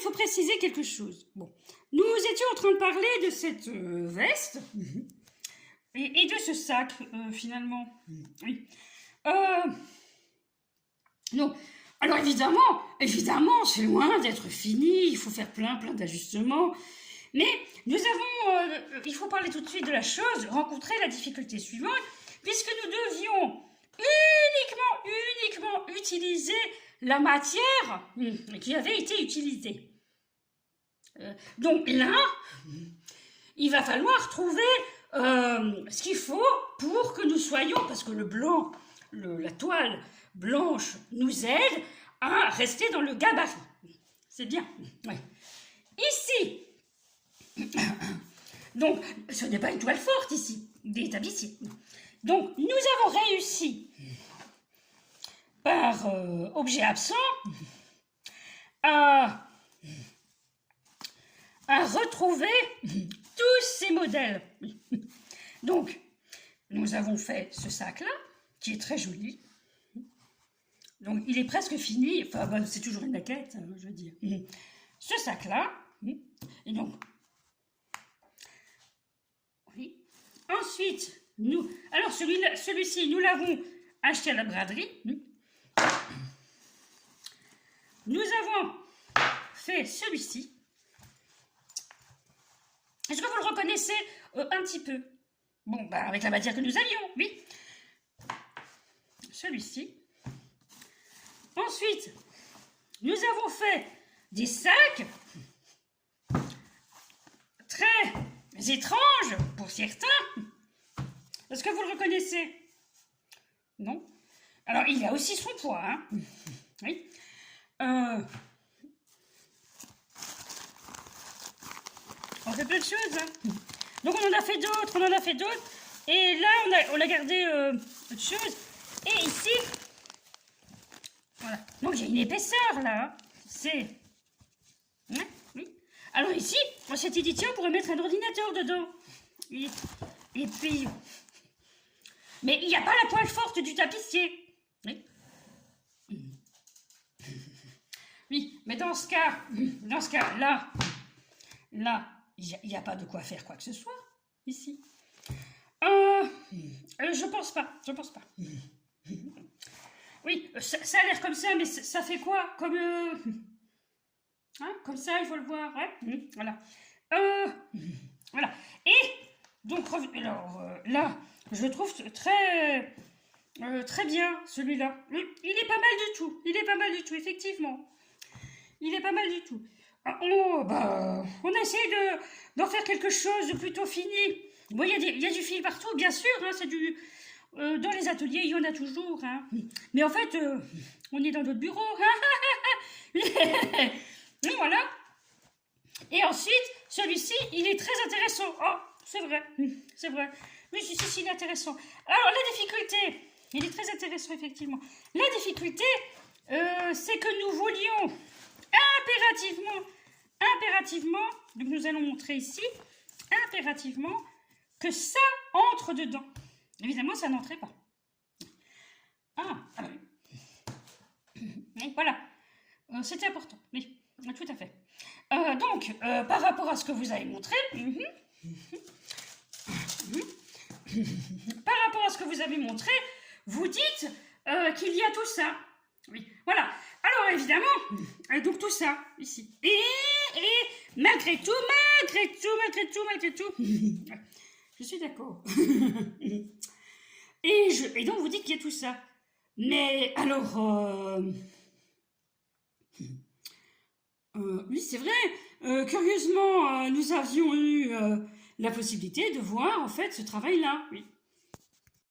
faut préciser quelque chose. Bon, nous étions en train de parler de cette veste et de ce sac, finalement. Oui. Non. Alors évidemment, c'est loin d'être fini, il faut faire plein d'ajustements. Mais nous avons, il faut parler tout de suite de la chose, rencontrer la difficulté suivante, puisque nous devions uniquement utiliser la matière qui avait été utilisée. Donc là, il va falloir trouver ce qu'il faut pour que nous soyons, parce que le blanc, la toile blanche nous aide à rester dans le gabarit. C'est bien. Ouais. Ici, donc, ce n'est pas une toile forte ici, des tapissiers. Donc, nous avons réussi, par objet absent, à retrouver tous ces modèles. Donc, nous avons fait ce sac-là, qui est très joli. Donc, il est presque fini. Enfin, ben, c'est toujours une maquette, je veux dire. Ce sac-là, et donc, oui. Ensuite, alors celui-ci, nous l'avons acheté à la braderie. Nous avons fait celui-ci. Est-ce que vous le reconnaissez un petit peu? Bon, bah, avec la matière que nous avions, oui. Celui-ci. Ensuite, nous avons fait des sacs très étranges pour certains. Est-ce que vous le reconnaissez? Non? Alors, il a aussi son poids, hein? Oui. On fait plein de choses, hein? Donc, on en a fait d'autres, Et là, on a gardé autre chose. Et ici, voilà. Donc, j'ai une épaisseur, là. Hein. C'est... Hein? Oui. Alors ici, on s'était dit, tiens, on pourrait mettre un ordinateur dedans. Et puis... Mais il n'y a pas la poêle forte du tapissier. Oui. Oui, mais dans ce cas, là, il n'y a pas de quoi faire quoi que ce soit, ici. Je pense pas. Oui, ça a l'air comme ça, mais ça fait quoi? Comme... Hein, comme ça, il faut le voir, ouais. Voilà. Voilà. Et, donc, alors, là, je le trouve très bien, celui-là. Il est pas mal du tout, effectivement. Il est pas mal du tout. On a essayé d'en faire quelque chose de plutôt fini. Bon, il y a du fil partout, bien sûr, hein, c'est du... dans les ateliers, il y en a toujours, hein. Mais en fait, on est dans notre bureau. Et voilà. Et ensuite, celui-ci, il est très intéressant. Oh, c'est vrai. Mais si, il est intéressant. Alors, la difficulté, il est très intéressant, effectivement. La difficulté, c'est que nous voulions impérativement, donc nous allons montrer ici, impérativement, que ça entre dedans. Évidemment, ça n'entrait pas. Ah oui. Et voilà. C'était important. Oui, tout à fait. Donc, par rapport à ce que vous avez montré, par rapport à ce que vous avez montré, vous dites qu'il y a tout ça. Oui, voilà. Alors, évidemment, donc tout ça, ici. Et malgré tout, je suis d'accord. Et donc, vous dites qu'il y a tout ça. Mais, alors... oui, c'est vrai. Curieusement, nous avions eu la possibilité de voir, en fait, ce travail-là. Oui.